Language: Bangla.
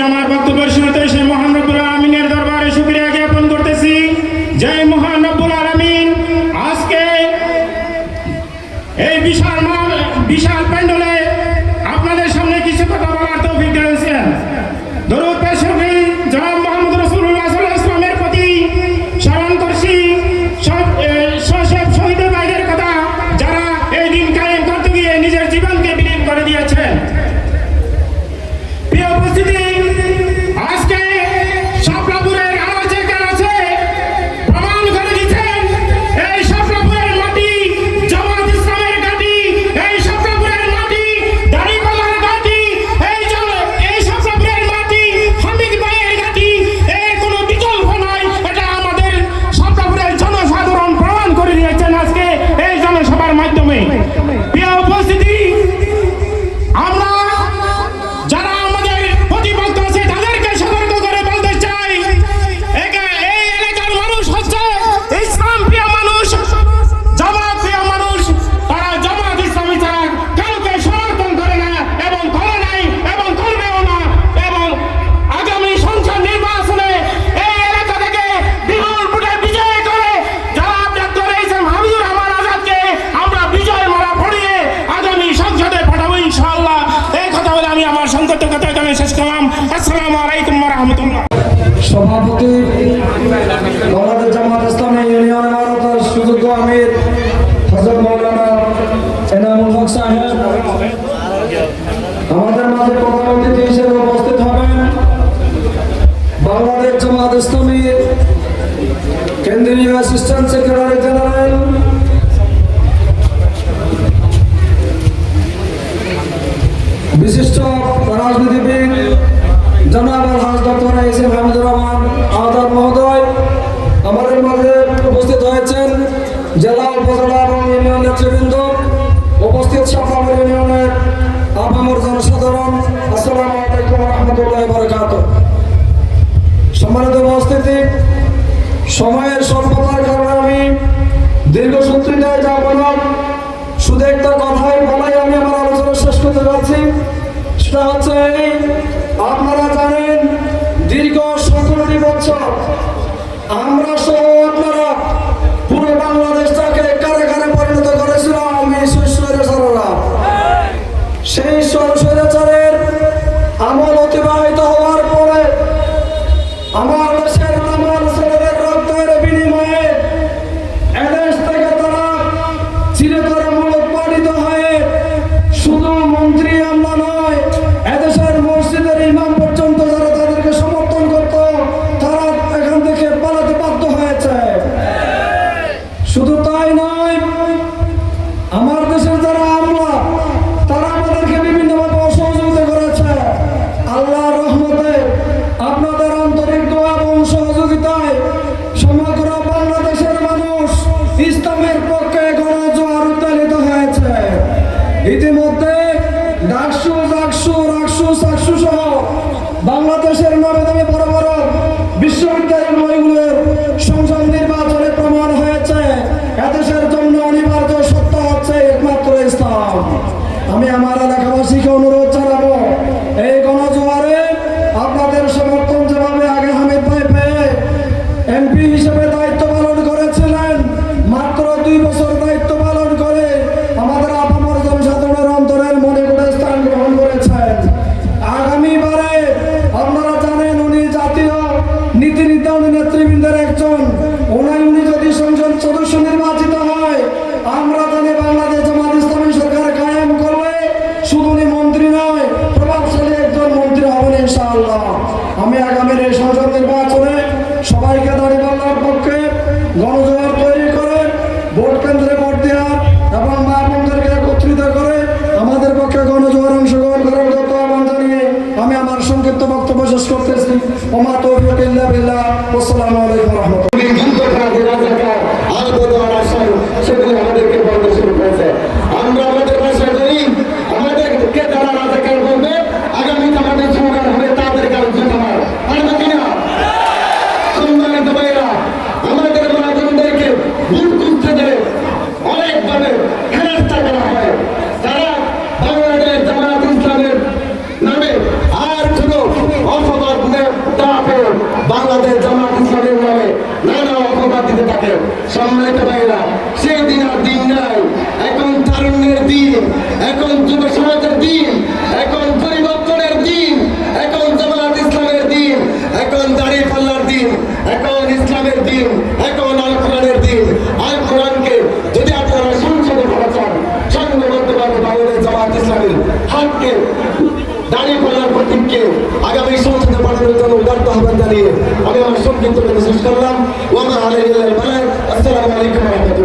আমার বক্তব্যের শুরুতে সেই মহান রব্বুল আলামিনের দরবারে শুকরিয়া জ্ঞাপন করতেছি। জয় মহান রব্বুল আলামিন আজকে এই বিশাল প্যান্ডেলে আপনাদের সামনে কিছু কথা বলার তৌফিক দিয়েছেন। দরুদ পেশ করি জনাব মুহাম্মদ রাসূলুল্লাহ সাল্লাল্লাহু আলাইহি ওয়াসাল্লামের প্রতি, স্মরণ করছি সব শহীদ ভাইদের কথা যারা এই দিন কায়েম করতে গিয়ে নিজের জীবনকে বিলীন করে দিয়েছেন। প্রিয় উপস্থিতি, আজকে শাপলাপুরের আনাচে কানাচে প্রমাণ করে দিচ্ছেন এই শাপলাপুরের মাটি জামাত ইসলামের ঘাঁটি, এই শাপলাপুরের মাটি দাড়িপাল্লার ঘাঁটি, এই শাপলাপুরের মাটি হামিদ ভাইয়ের ঘাঁটি। এর কোনো বিকল্প নয়। এটা আমাদের শাপলাপুরের জনসাধারণ প্রমাণ করে দিয়েছেন আজকে এই জনসভার মাধ্যমে। প্রিয় উপস্থিতি, আমরা যারা আমাদের প্রতিপক্ষ আছে তাদেরকে সতর্ক করে বলতে চাই, এই এলাকার মানুষ হচ্ছে ইসলাম প্রিয় মানুষ, জামাত প্রিয় মানুষ। তারা জামাত ইসলামী ছাড়া কাউকে সমর্থন করে না এবং করে নাই এবং করবেও না। এবং আগামী সংসদ নির্বাচনে এই এলাকা থেকে বিপুল ভোটে বিজয় করে যারা ডক্টর এইচ.এম. হাবিবুর রহমান আজাদকে আমরা বিজয় মালা পড়িয়ে আগামী সংসদে পাঠাবো ইনশাআল্লাহ। এই কথা বলে আমি আমার সংক্ষিপ্ত কথা এখানে শেষ করলাম। আসসালামু আলাইকুম ওয়া রাহমাতুল্লাহ। সভাপতি বাংলাদেশ জামাত ইসলামী ইউনিয়ন ভারতের সুযোগ্য আমির হযরত মাওলানা এনামুল হক সাহেব আমাদের মাঝে প্রধান অতিথি হিসেবে উপস্থিত হবেন। বাংলাদেশ জামাত ইসলামীর কেন্দ্রীয় অ্যাসিস্ট্যান্ট সেক্রেটারি জেনারেল বিশিষ্ট রাজনীতিবিদ জনাব আলহাজ ডক্টর এইচ.এম. হাবিবুর রহমান আজাদ মহোদয় আমাদের মাঝে উপস্থিত হয়েছেন। জেলা উপজেলা এবং ইউনিয়ন নেতৃবৃন্দ, উপস্থিত শাপলাপুর ইউনিয়নের আপামর জনসাধারণ, আসসালামু আলাইকুম ওয়া রাহমাতুল্লাহি ওয়া বারাকাতুহু। সম্মানিত উপস্থিতি, সময়ের স্বল্পতার কারণে আমি দীর্ঘসূত্রিতায় যাব না, শুধু একটা কথাই বলাই আমি আমার আলোচনা শেষ করতে যাচ্ছি। সেটা হচ্ছে আপনারা জানেন দীর্ঘ 17টি বছর আমরা সহ আপনারা পুরো বাংলাদেশটাকে কারাগারে পরিণত করেছিল আওয়ামী স্বৈরাচাররা। সেই স্বৈরাচারের আমল অতিবাহিত হওয়ার পরে আমার দেশের আমার ছেলেদের রক্তের বিনিময়ে এদেশ থেকে তারা চিরতরে মূলোৎপাটিত হয়ে শুধু মন্ত্রী আমরা নয়, এদেশের মসজিদের ইমাম পর্যন্ত যারা তাদেরকে সমর্থন করত তারা এখান থেকে পালাতে বাধ্য হয়েছে। শুধু তাই নয়, আমার দেশের যারা আমলা তারা আমাদেরকে বিভিন্নভাবে অসহযোগিতা করেছে। আল্লাহর রহমতে আপনাদের আন্তরিক দোয়া এবং সহযোগিতায় সমগ্র বাংলাদেশের মানুষ ইসলামের পক্ষে গণজোয়ার উত্তালিত হয়েছে। ইতিমধ্যে ডাকসু, জাকসু, রাকসু, সাকসু সহ বাংলাদেশের নামে দামে বড় বড় বিশ্ববিদ্যালয়গুলোর সংসদ নির্বাচনে প্রমাণ হয়েছে এদেশের জন্য অনিবার্য সত্য হচ্ছে একমাত্র ইসলাম। আমি আমার এলাকাবাসীকে অনুরোধ জানাবো, এই গণজোয়ারে আপনাদের সমর্থন যেভাবে আগে হামিদ ভাই পেয়ে এমপি হিসেবে দায়িত্ব পালন করেছিলেন, মাত্র 2 বছর দায়িত্ব পালন করে আমাদের আপামর জনসাধারণের অন্তরের মনে করে স্থান গ্রহণ করেছেন। আগামীবারে আপনারা জানেন উনি জাতীয় নীতি নির্ধারণী নেতৃবৃন্দের একজন। উনি যদি সংসদ সদস্য নির্বাচিত হয়, আমরা জানি বাংলাদেশ জামাত ইসলামী সরকার কায়েম করলে শুধু উনি মন্ত্রী নয়, প্রভাবশালী একজন মন্ত্রী হবেন ইনশাআল্লাহ। আমি আগামীর এই সংসদ নির্বাচনে সবাইকে দাঁড়িপাল্লার পক্ষে গণজোয়ার তৈরি করে ভোট কেন্দ্রে ভোট দেওয়ার এবং মা বোনদেরকে একত্রিত করে আমাদের পক্ষে গণজোয়ার অংশগ্রহণ করার যত আহ্বান জানিয়ে আমি আমার সংক্ষিপ্ত বক্তব্য শেষ করতেছি। ওমা তৌফিক ইল্লা বিল্লাহ। আসসালামু আলাইকুম ওয়া রাহমাতুল্লাহ। আমরা আমাদের ভাষা করি, আমাদেরকে যারা রাজাকার বলবে আগামী আমাদের সরকার হবে তাদের কারণ আমার পারবে কিনা? সম্মানিত ভাইরা, আমাদের মহাজনদেরকে ভুল করতে দেবে অনেকভাবে হেনস্থা করা হয়। তারা বাংলাদেশ জামাত ইসলামের নামে আর কোনো বাংলাদেশ জামাত ইসলামের নামে নানা অপবাদ দিতে থাকে। সম্মানিত ভাইরা, সেই দিন আর দিন নাই, এখন তারুণ্যের দিন, এখন যুব সমাজের দিন, এখন পরিবর্তনের দিন, এখন জামাত ইসলামের দিন, এখন দাঁড়িপাল্লার দিন, এখন ইসলামের দিন, এখন আল কোরআনের দিন। আল কোরআনকে যদি আপনারা সংসদে ভরা চান, সংঘবদ্ধভাবে বাংলাদেশ জামাত ইসলামের হাতকে দাঁড়িপাল্লার প্রতীককে আগামী সংসদে পাঠানোর জন্য উদার্ত আহ্বান জানিয়ে আমি আমার সংক্ষিপ্ত শেষ করলাম। ওয়া মা আলাইহিল বালাগ। আসসালামু আলাইকুম ওয়া রাহমাতুল্লাহ।